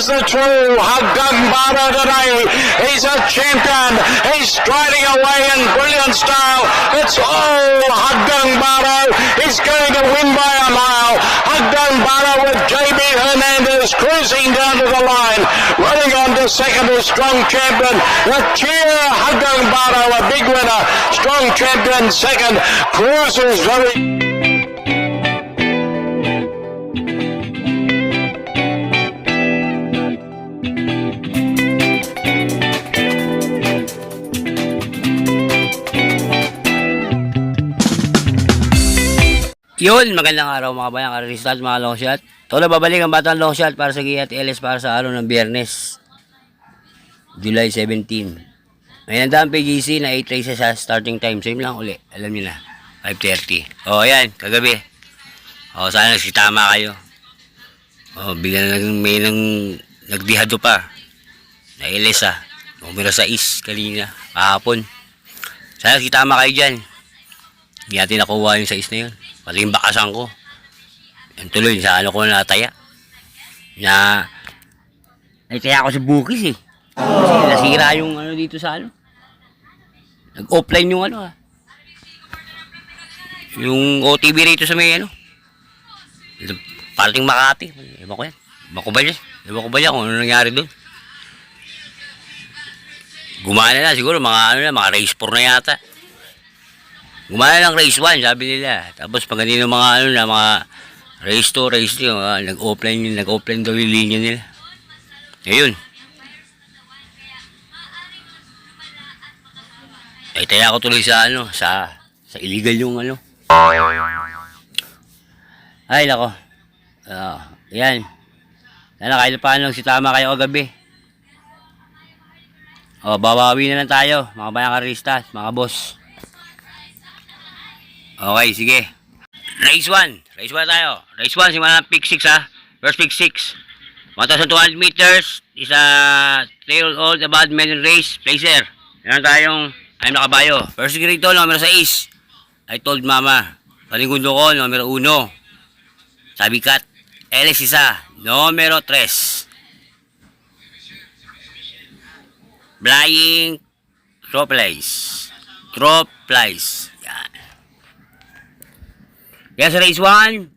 is the true Haggang Bara today. He's a champion. He's striding away in brilliant style. It's all Haggang Bara. He's going to win by a mile. Haggang Bara with JB Hernandez cruising down to the line. Running on to second is Strong Champion. The cheer Haggang Bara, a big winner. Strong Champion second. Cruises very... Yun, magandang araw mga bayang karistat, mga long shot. Tolo, babalik ang batang long shot para sa Giat LS para sa araw ng Biyernes, July 17. May nandang PGC na 8 races sa starting time. Same lang uli, alam niyo na, 5:30. O, yan, kagabi. O, sana nagsitama kayo. O, bigla na may nagdihado pa. Na LS numero 6 kanina, kahapon. Sana nagsitama kayo dyan. Hindi natin nakuha yung 6 na yun. Pati yung bakasan ko. Yan tuloy, sa ano ko nataya. Nataya ako sa bukis eh. Kasi nasira yung ano dito sa ano. Nag-offline yung ano yung OTV rito sa may ano. Parating Makati. Ewan ko yan. Ewan ko ba yan kung ano nangyari doon. Gumana na siguro, mga race 4 na yata. Gumana lang race 1, sabi nila. Tapos pag ganito mga mga race 2, race 3, nag-offline daw yung linya nila. Ayun. Ay taya ako tuloy sa sa illegal yung ano. Ay nako. Yan. Sana kahit paano si tama kayo kagabi. Babawi na lang tayo, mga bayang karistas, mga boss. Okay, sige. Race 1 tayo. Race 1, simula ng pick 6 First pick 6. 1,200 meters. Is a 3-year-old about maiden race. Placer. Yan tayong ayun na kabayo. First grade to, numero 6. I told mama. Panigundo ko, numero 1. Sabi kat. LS isa, numero 3. Flying Troplies. Yan. Kaya sa race 1,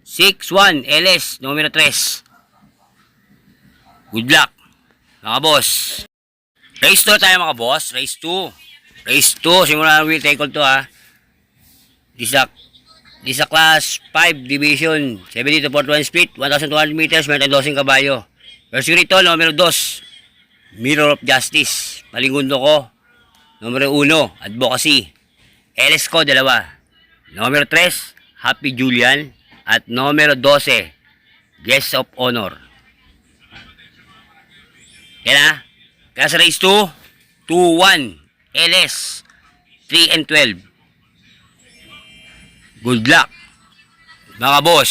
6-1, LS, numero 3. Good luck, mga boss. Race 2 tayo mga boss, race 2. Race 2, simula ng wheel tackle to This is a class 5 division, 70 to 41 split, 1,200 meters, may 12 kabayo. First grade to, numero 2. Mirror of Justice, Malingundo ko. Numero 1, Advocacy. LS ko, 2. Numero 3, Happy Julian. At numero 12, Guest of Honor. Yan Kaya sa race 2, 2-1, LS, 3 and 12. Good luck, mga boss.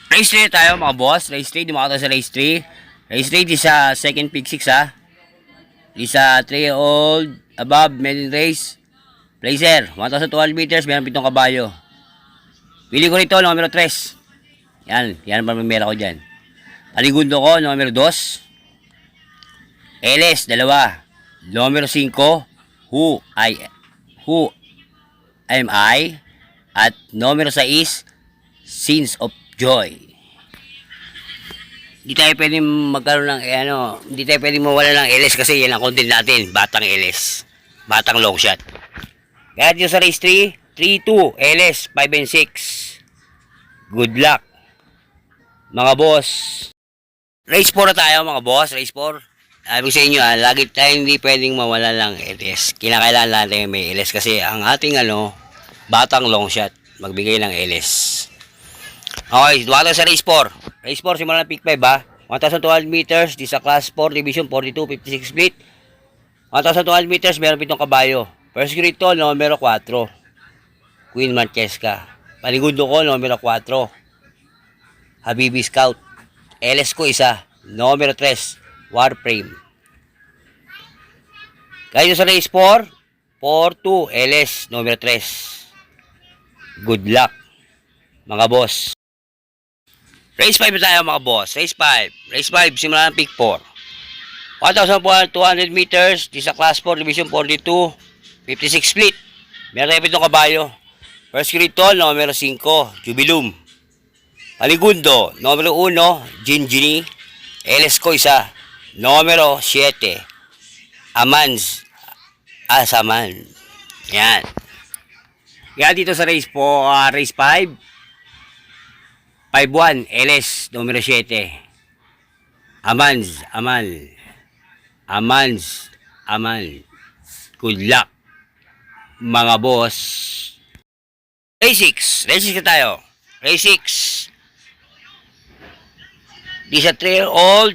Race 3 tayo mga boss. Race 3, di makata sa race 3. Race 3 is sa second pick 6 Is a 3-year-old above maiden race. Placer, 1,200 meters, mayroon 7 kabayo. Pili ko rito, numero 3. Yan pa mamera ko dyan. Paligundo ko, numero 2. LS, 2. Numero 5, Who Am I? At numero 6, Scenes of Joy. Hindi tayo pwedeng magkaroon ng, hindi tayo pwedeng mawala ng LS kasi yan ang content natin, batang LS. Batang long shot. Kaya dito sa race 3, 3-2, LS, 5 and 6. Good luck, mga boss. Race 4 na tayo, mga boss. Race 4. Sabi sa inyo, lagi tayo hindi pwedeng mawala ng LS. Kinakailangan natin may LS kasi ang ating batang long shot, magbigay ng LS. Okay, duwa sa race 4. Race 4, simula ng pick 5 1,200 meters, this is a class 4 division, 42-56 split. 1,200 meters, meron 7 kabayo. First grade to, numero 4. Queen Manchesca. Panigundo ko, numero 4. Habibi Scout. LS ko isa, numero 3. Warframe. Kaya sa race 4, 4-2, LS, numero 3. Good luck, mga boss. Race 5 na tayo mga boss. Race 5. Race 5, simula ng pick 4. 1,200 meters. Di sa class 4, division 42. 56 split. Meron tayo 7 kabayo. First grade to, numero 5, Jubilum. Paligundo, numero 1, Ginggini. LS ko isa, numero 7, Amans. Saman. Yan. Yan dito sa race po, race 5. 5-1, LS, numero 7. Amans, Aman. Good luck, mga boss. Race 6. Race 6 na tayo. Race 6. Di sa 3-year-old.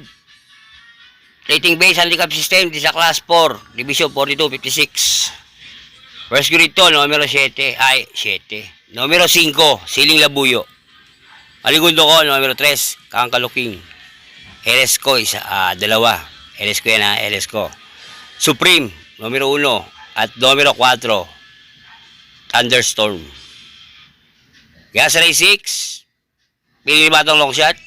Rating base handicap system. Di sa class 4. Division 42-56. First grade to. Numero 7. Ay, 7. Numero 5. Siling Labuyo. Paligundo ko. Numero 3. Kangkaluking. LS ko. Dalawa. LS ko yan ha. LS ko. Supreme. Numero 1. At numero 4. Thunderstorm. Kaya sa race 6, pili ba itong long shot?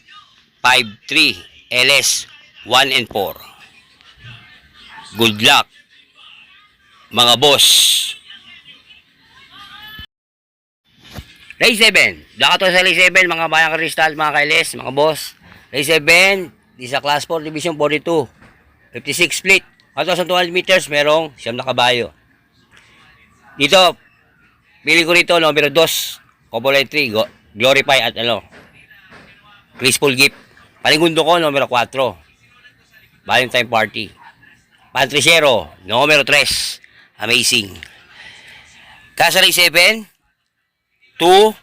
5-3, LS, 1 and 4. Good luck, mga boss. Race 7. Dakato sa race 7, mga bayang kristal, mga ka-LS, mga boss. Race 7, di sa class 4, division 42. 56 split. 1,200 meters, merong 9 na kabayo. Dito, pili ko rito, numero 2. Couple 3, Glorify at Graceful Gift. Paligundo ko, numero 4. Valentine Party. Pantricero, numero 3. Amazing. Kasari 7, 2,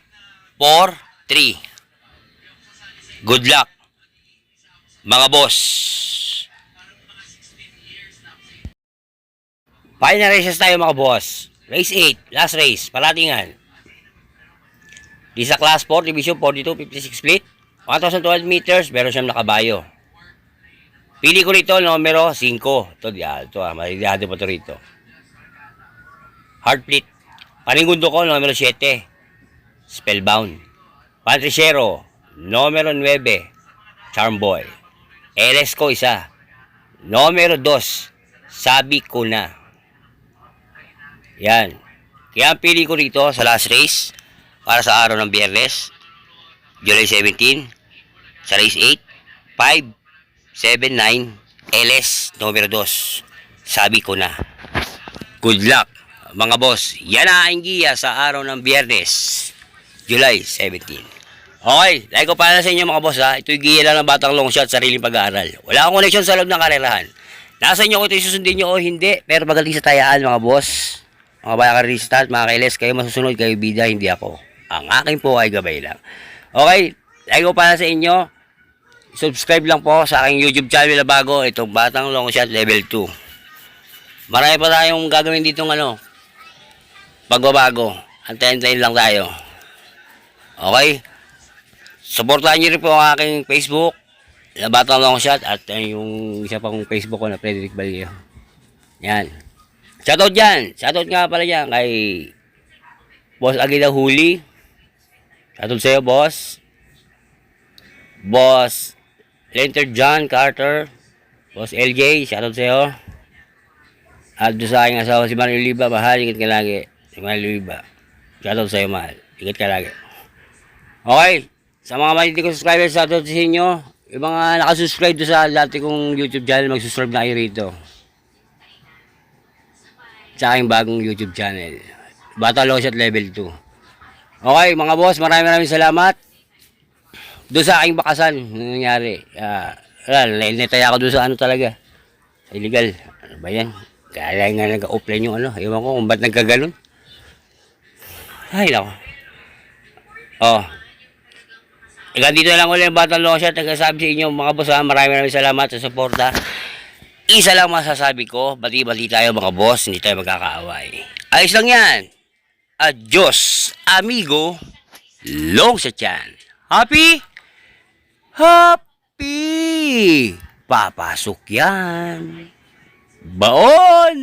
4, 3. Good luck, mga boss. Final races tayo mga boss. Race 8, last race, Palatingan. Di sa class 4, division 42, 56 split. 1,200 meters, meron siyang nakabayo. Pili ko rito, numero 5. Ito, malilihado pa ito rito. Hard plate. Panigundo ko, numero 7. Spellbound. Pantricero, numero 9. Charmboy. LS ko isa. Numero 2. Sabi ko na. Yan. Kaya pili ko rito sa last race. Para sa araw ng Biyernes, July 17, sa race 8, 5, 7, 9, LS, numero 2. Sabi ko na. Good luck, mga boss. Yan ang giya sa araw ng Biyernes, July 17. Okay, like ko para sa inyo mga boss ha. Ito'y giya lang ng batang long shot, sariling pag-aaral. Wala akong connection sa loob ng karerahan. Nasa inyo kung ito'y susundin nyo o hindi, pero magaling sa tayaan mga boss. Mga bayang karistal, mga kailes, kayo masusunod, kayo bida, hindi ako. Ang akin po ay gabay lang. Okay, like ko para sa inyo. Subscribe lang po sa aking YouTube channel na bago. Itong Batang Long Shot Level 2. Marami pa tayong gagawin dito pagbabago. Antayin-antayin lang tayo. Okay? Supportahan nyo rin po ang aking Facebook na Batang Long Shot at yung isa pang Facebook ko na Frederick Balio. Yan. Shoutout dyan. Shoutout nga pala dyan kay Boss Aguila Huli. Shoutout sa'yo, boss. Boss Lenter John Carter. Boss LJ, shoutout sa'yo. At doon sa aking asawa si Mario Liba, mahal, ingat ka lagi. Si Mario Liba. Shoutout sa'yo, mahal. Ingat ka lagi. Okay. Sa mga maniti kong subscribers, shoutout sa inyo. Yung mga nakasubscribe doon sa dati kong YouTube channel, mag-subscribe na kayo rito. Sa aking bagong YouTube channel. Batang Long Shot Level 2. Okay, mga boss, maraming salamat. Doon sa aking bakasan, nangyari. Netaya ako doon sa talaga. Illegal. Ano ba yan? Kaya nga nag-offline yung Ewan ko kung ba't nagkaganon. Ay, nako. Hanggang dito lang ulit yung Batang Long Shot. Nagsasabi sa inyo, mga boss, maraming salamat sa suporta. Isa lang masasabi ko, bati-bati tayo mga boss, hindi tayo magkakaaway. Ayos lang yan. Adios, amigo. Long Shot yan. Happy? Happy! Papasok yan. Baon!